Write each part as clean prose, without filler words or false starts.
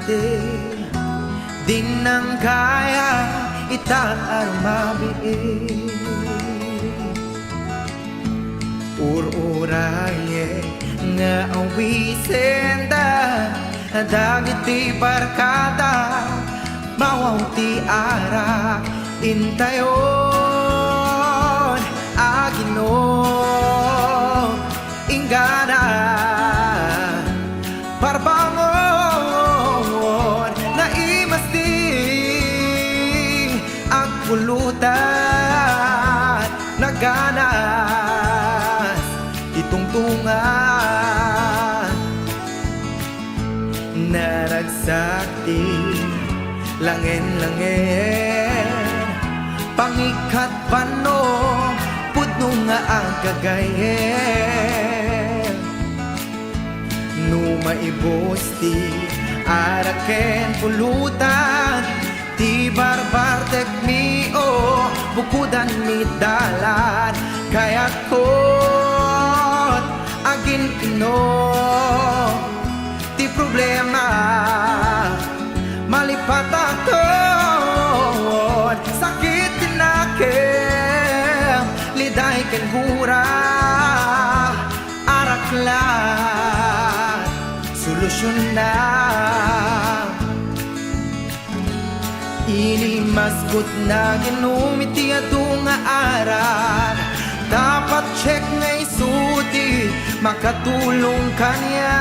iti di nang kaya itaar mabiin ur-uraye nga awisen da dagiti barkada mawaw ti ara intayon agino ingana parbangon na imasti ang pulutan naganas itungtungan naragsakti langen-langen pangikat pano pudno nga ang kagayen no maibosti araken pulutan ti barbar tekmio bukudan mi dalan kaya kot agin pino ti problema malipataton sakit tinakem liday ken hura araklat solusyon na ini masgot na ginumiti ato nga aral dapat check nga isuti makatulong kanya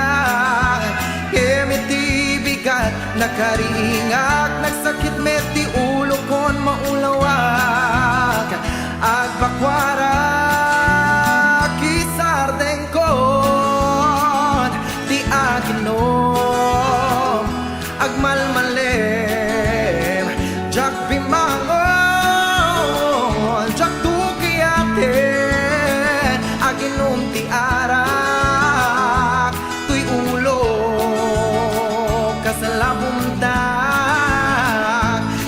kemiti bigat nakaringak nagsakit meti ulo kon maulawak agbakwara kisardeng kon ti aginom agmalmalem jak bimangon jak tukiyaten aginom ti arak tuy ulo kasalabumda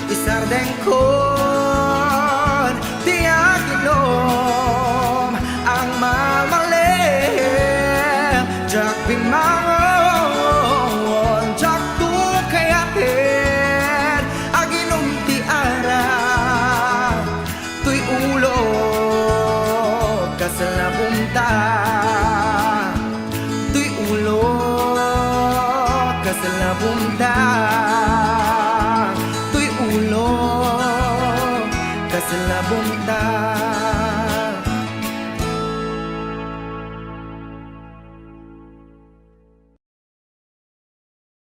isardeng kon ti aginom ang malmalem jak bimangon jak tukiyaten aginom ti arak tuy ulo kasalabumda tuy ulo kasalabumda tuy ulo kasalabumda